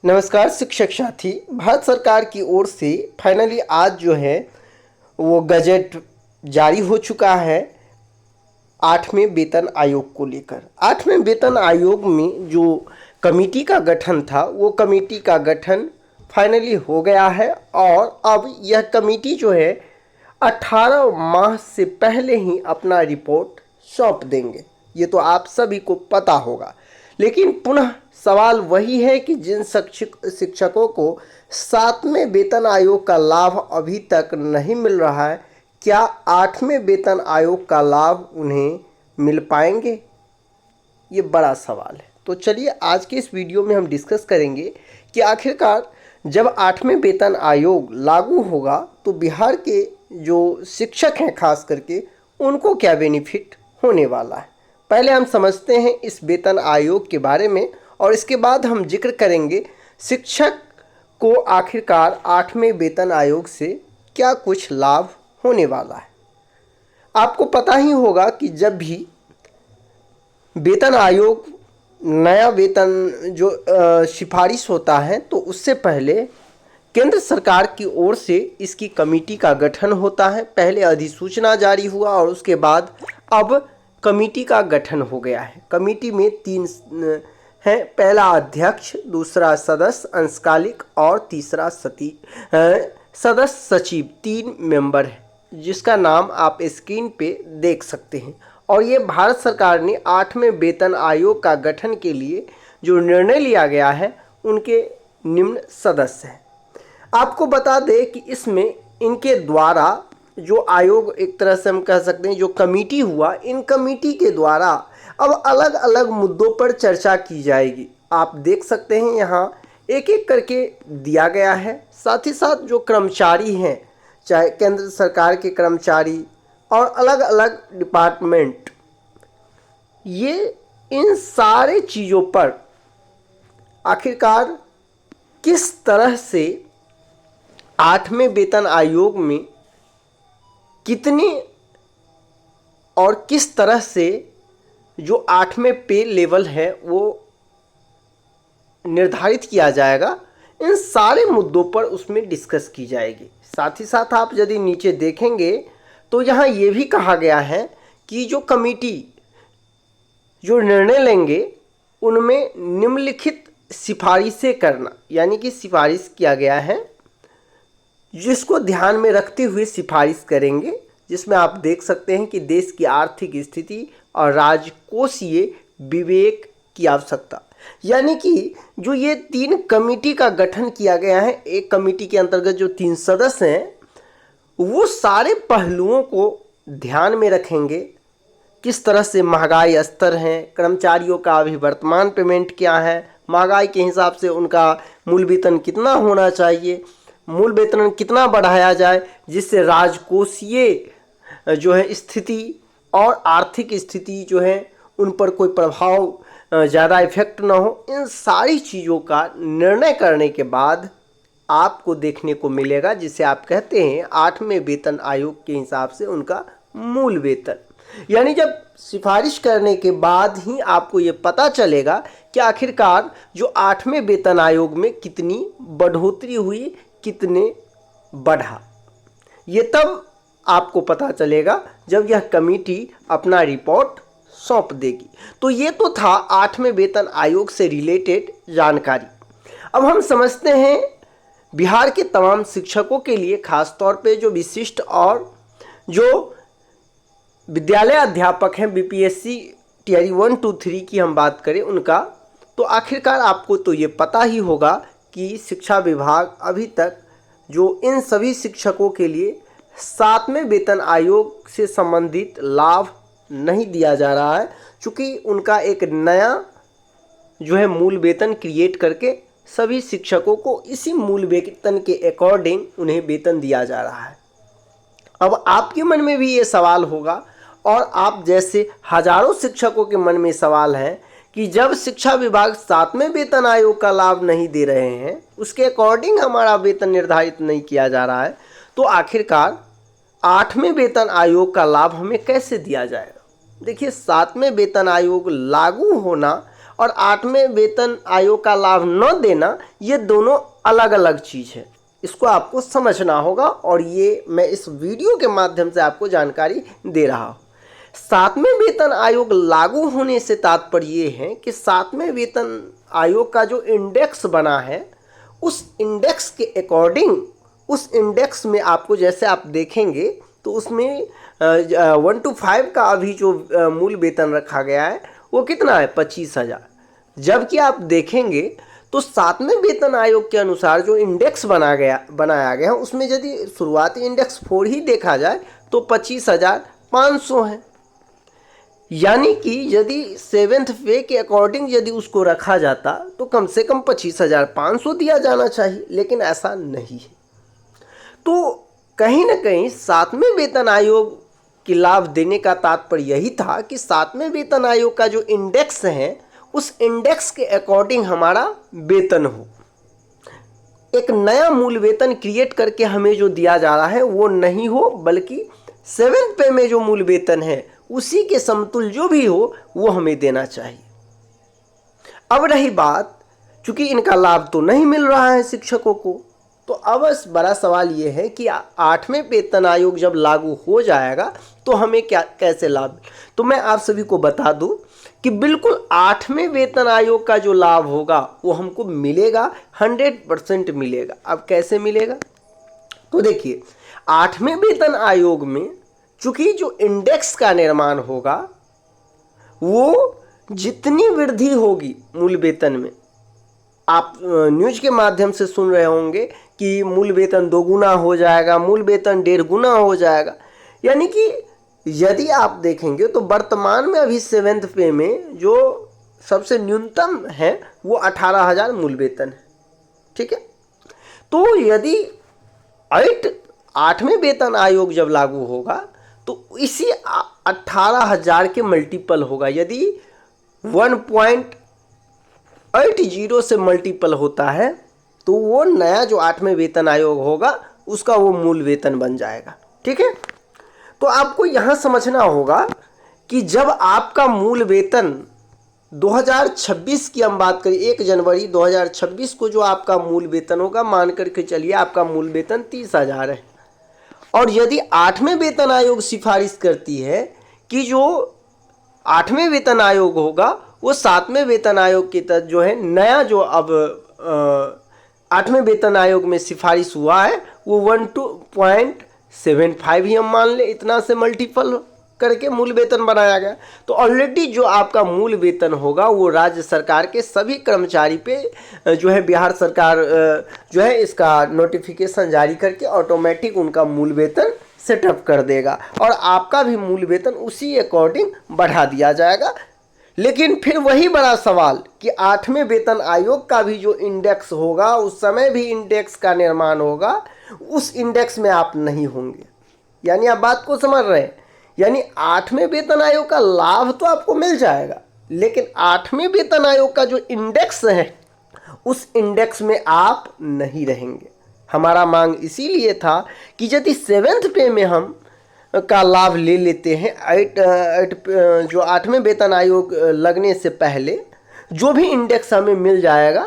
नमस्कार शिक्षक साथी। भारत सरकार की ओर से फाइनली आज जो है वो गजट जारी हो चुका है 8वें वेतन आयोग को लेकर। 8वें वेतन आयोग में जो कमेटी का गठन था वो कमेटी का गठन फाइनली हो गया है और अब यह कमेटी जो है 18 माह से पहले ही अपना रिपोर्ट सौंप देंगे। ये तो आप सभी को पता होगा, लेकिन पुनः सवाल वही है कि जिन शिक्षकों को 7वें वेतन आयोग का लाभ अभी तक नहीं मिल रहा है, क्या 8वें वेतन आयोग का लाभ उन्हें मिल पाएंगे? ये बड़ा सवाल है। तो चलिए आज के इस वीडियो में हम डिस्कस करेंगे कि आखिरकार जब 8वें वेतन आयोग लागू होगा तो बिहार के जो शिक्षक हैं खास करके उनको क्या बेनिफिट होने वाला है। पहले हम समझते हैं इस वेतन आयोग के बारे में और इसके बाद हम जिक्र करेंगे शिक्षक को आखिरकार 8वें वेतन आयोग से क्या कुछ लाभ होने वाला है। आपको पता ही होगा कि जब भी वेतन आयोग नया वेतन जो सिफारिश होता है तो उससे पहले केंद्र सरकार की ओर से इसकी कमेटी का गठन होता है। पहले अधिसूचना जारी हुआ और उसके बाद अब कमेटी का गठन हो गया है। कमेटी में 3 हैं, पहला अध्यक्ष, दूसरा सदस्य अंशकालिक और तीसरा सदस्य सचिव। 3 मेंबर है जिसका नाम आप स्क्रीन पे देख सकते हैं। और ये भारत सरकार ने 8वें वेतन आयोग का गठन के लिए जो निर्णय लिया गया है उनके निम्न सदस्य हैं। आपको बता दें कि इसमें इनके द्वारा जो आयोग, एक तरह से हम कह सकते हैं जो कमेटी हुआ, इन कमेटी के द्वारा अब अलग अलग मुद्दों पर चर्चा की जाएगी। आप देख सकते हैं यहाँ एक एक करके दिया गया है। साथ ही साथ जो कर्मचारी हैं, चाहे केंद्र सरकार के कर्मचारी और अलग अलग डिपार्टमेंट, ये इन सारे चीज़ों पर आखिरकार किस तरह से 8वें वेतन आयोग में कितने और किस तरह से जो 8वें पे लेवल है वो निर्धारित किया जाएगा, इन सारे मुद्दों पर उसमें डिस्कस की जाएगी। साथ ही साथ आप यदि नीचे देखेंगे तो यहाँ ये भी कहा गया है कि जो कमेटी जो निर्णय लेंगे उनमें निम्नलिखित सिफारिशें करना, यानी कि सिफारिश किया गया है जिसको ध्यान में रखते हुए सिफारिश करेंगे, जिसमें आप देख सकते हैं कि देश की आर्थिक स्थिति और राजकोषीय विवेक की आवश्यकता। यानी कि जो ये 3 कमेटी का गठन किया गया है, एक कमेटी के अंतर्गत जो 3 सदस्य हैं वो सारे पहलुओं को ध्यान में रखेंगे। किस तरह से महंगाई स्तर है, कर्मचारियों का अभी वर्तमान पेमेंट क्या है, महंगाई के हिसाब से उनका मूल वेतन कितना होना चाहिए, मूल वेतन कितना बढ़ाया जाए जिससे राजकोषीय जो है स्थिति और आर्थिक स्थिति जो है उन पर कोई प्रभाव ज़्यादा इफेक्ट ना हो। इन सारी चीज़ों का निर्णय करने के बाद आपको देखने को मिलेगा जिसे आप कहते हैं 8वें वेतन आयोग के हिसाब से उनका मूल वेतन। यानी जब सिफारिश करने के बाद ही आपको ये पता चलेगा कि आखिरकार जो 8वें वेतन आयोग में कितनी बढ़ोतरी हुई, कितने बढ़ा। ये तब आपको पता चलेगा जब यह कमेटी अपना रिपोर्ट सौंप देगी। तो ये तो था 8वें वेतन आयोग से रिलेटेड जानकारी। अब हम समझते हैं बिहार के तमाम शिक्षकों के लिए, खास तौर पे जो विशिष्ट और जो विद्यालय अध्यापक हैं, बीपीएससी टियर 1 2 3 की हम बात करें उनका, तो आखिरकार आपको तो ये पता ही होगा कि शिक्षा विभाग अभी तक जो इन सभी शिक्षकों के लिए 7वें वेतन आयोग से संबंधित लाभ नहीं दिया जा रहा है, चूँकि उनका एक नया जो है मूल वेतन क्रिएट करके सभी शिक्षकों को इसी मूल वेतन के अकॉर्डिंग उन्हें वेतन दिया जा रहा है। अब आपके मन में भी ये सवाल होगा और आप जैसे हजारों शिक्षकों के मन में सवाल है कि जब शिक्षा विभाग 7वें वेतन आयोग का लाभ नहीं दे रहे हैं, उसके अकॉर्डिंग हमारा वेतन निर्धारित नहीं किया जा रहा है, तो आखिरकार 8वें वेतन आयोग का लाभ हमें कैसे दिया जाएगा। देखिए, 7वें वेतन आयोग लागू होना और 8वें वेतन आयोग का लाभ न देना, ये दोनों अलग अलग चीज़ है। इसको आपको समझना होगा और ये मैं इस वीडियो के माध्यम से आपको जानकारी दे रहा हूँ। 7वें वेतन आयोग लागू होने से तात्पर्य ये है कि 7वें वेतन आयोग का जो इंडेक्स बना है, उस इंडेक्स के अकॉर्डिंग, उस इंडेक्स में आपको जैसे आप देखेंगे तो उसमें 1 to 5 का अभी जो मूल वेतन रखा गया है वो कितना है, 25,000। जबकि आप देखेंगे तो 7वें वेतन आयोग के अनुसार जो इंडेक्स बनाया गया है उसमें यदि शुरुआती इंडेक्स 4 ही देखा जाए तो 25,500 है। यानी कि यदि 7th पे के अकॉर्डिंग यदि उसको रखा जाता तो कम से कम 25,500 दिया जाना चाहिए, लेकिन ऐसा नहीं है। तो कहीं ना कहीं 7वें वेतन आयोग के लाभ देने का तात्पर्य यही था कि 7वें वेतन आयोग का जो इंडेक्स है उस इंडेक्स के अकॉर्डिंग हमारा वेतन हो। एक नया मूल वेतन क्रिएट करके हमें जो दिया जा रहा है वो नहीं हो, बल्कि 7th पे में जो मूल वेतन है उसी के समतुल्य जो भी हो वो हमें देना चाहिए। अब रही बात, चूंकि इनका लाभ तो नहीं मिल रहा है शिक्षकों को, तो अब इस बड़ा सवाल ये है कि 8वें वेतन आयोग जब लागू हो जाएगा तो हमें क्या कैसे लाभ। तो मैं आप सभी को बता दूं कि बिल्कुल 8वें वेतन आयोग का जो लाभ होगा वो हमको मिलेगा, 100% मिलेगा। अब कैसे मिलेगा, तो देखिए 8वें वेतन आयोग में चूंकि जो इंडेक्स का निर्माण होगा वो जितनी वृद्धि होगी मूल वेतन में, आप न्यूज के माध्यम से सुन रहे होंगे कि मूल वेतन 2 गुना हो जाएगा, मूल वेतन 1.5 गुना हो जाएगा। यानी कि यदि आप देखेंगे तो वर्तमान में अभी 7th पे में जो सबसे न्यूनतम है वो 18,000 मूल वेतन है, ठीक है। तो यदि 8वें वेतन आयोग जब लागू होगा तो इसी 18,000 के मल्टीपल होगा। यदि 1.80 से मल्टीपल होता है तो वो नया जो 8वें वेतन आयोग होगा उसका वो मूल वेतन बन जाएगा, ठीक है। तो आपको यहाँ समझना होगा कि जब आपका मूल वेतन 2026 की हम बात करें, 1 जनवरी 2026 को जो आपका मूल वेतन होगा, मान करके चलिए आपका मूल वेतन 30,000 है, और यदि 8वें वेतन आयोग सिफारिश करती है कि जो 8वें वेतन आयोग होगा वो 7वें वेतन आयोग के तहत जो है नया जो अब 8वें वेतन आयोग में सिफारिश हुआ है वो 12.75 ही हम मान ले, इतना से मल्टीपल करके मूल वेतन बनाया गया। तो ऑलरेडी जो आपका मूल वेतन होगा वो राज्य सरकार के सभी कर्मचारी पे जो है बिहार सरकार जो है इसका नोटिफिकेशन जारी करके ऑटोमेटिक उनका मूल वेतन सेटअप कर देगा और आपका भी मूल वेतन उसी अकॉर्डिंग बढ़ा दिया जाएगा। लेकिन फिर वही बड़ा सवाल कि 8वें वेतन आयोग का भी जो इंडेक्स होगा, उस समय भी इंडेक्स का निर्माण होगा, उस इंडेक्स में आप नहीं होंगे। यानी आप बात को समझ रहे हैं, यानी 8वें वेतन आयोग का लाभ तो आपको मिल जाएगा, लेकिन 8वें वेतन आयोग का जो इंडेक्स है उस इंडेक्स में आप नहीं रहेंगे। हमारा मांग इसीलिए था कि यदि 7th पे में हम का लाभ ले लेते हैं, जो 8वें वेतन आयोग लगने से पहले जो भी इंडेक्स हमें मिल जाएगा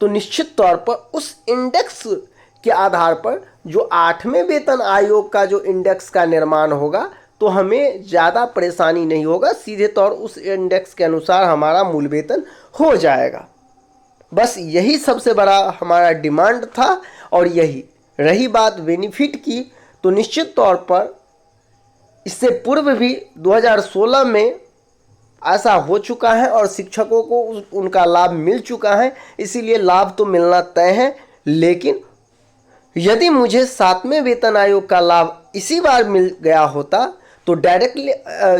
तो निश्चित तौर पर उस इंडेक्स के आधार पर जो 8वें वेतन आयोग का जो इंडेक्स का निर्माण होगा तो हमें ज़्यादा परेशानी नहीं होगा, सीधे तौर उस इंडेक्स के अनुसार हमारा मूल वेतन हो जाएगा। बस यही सबसे बड़ा हमारा डिमांड था। और यही रही बात बेनिफिट की, तो निश्चित तौर पर इससे पूर्व भी 2016 में ऐसा हो चुका है और शिक्षकों को उनका लाभ मिल चुका है, इसीलिए लाभ तो मिलना तय है। लेकिन यदि मुझे 7वें वेतन आयोग का लाभ इसी बार मिल गया होता तो डायरेक्टली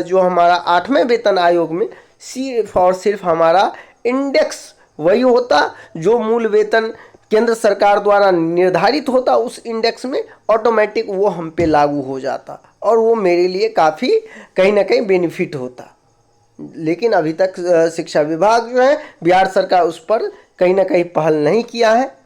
जो हमारा 8वें वेतन आयोग में सिर्फ और सिर्फ हमारा इंडेक्स वही होता जो मूल वेतन केंद्र सरकार द्वारा निर्धारित होता, उस इंडेक्स में ऑटोमेटिक वो हम पे लागू हो जाता और वो मेरे लिए काफ़ी कहीं ना कहीं बेनिफिट होता। लेकिन अभी तक शिक्षा विभाग जो है, बिहार सरकार उस पर कहीं ना कहीं पहल नहीं किया है,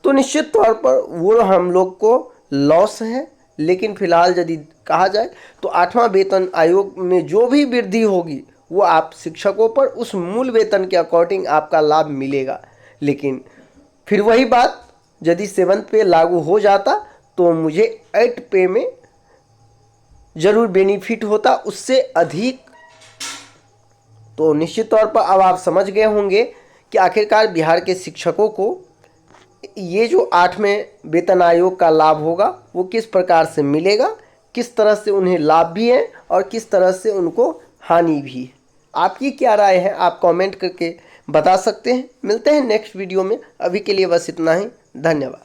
तो निश्चित तौर पर वो हम लोग को लॉस है। लेकिन फिलहाल यदि कहा जाए तो 8वां वेतन आयोग में जो भी वृद्धि होगी वो आप शिक्षकों पर उस मूल वेतन के अकॉर्डिंग आपका लाभ मिलेगा। लेकिन फिर वही बात, यदि 7th पे लागू हो जाता तो मुझे 8th पे में ज़रूर बेनिफिट होता, उससे अधिक। तो निश्चित तौर पर अब आप समझ गए होंगे कि आखिरकार बिहार के शिक्षकों को ये जो 8वें वेतन आयोग का लाभ होगा वो किस प्रकार से मिलेगा, किस तरह से उन्हें लाभ भी है और किस तरह से उनको हानि भी है। आपकी क्या राय है, आप कमेंट करके बता सकते हैं। मिलते हैं नेक्स्ट वीडियो में, अभी के लिए बस इतना ही। धन्यवाद।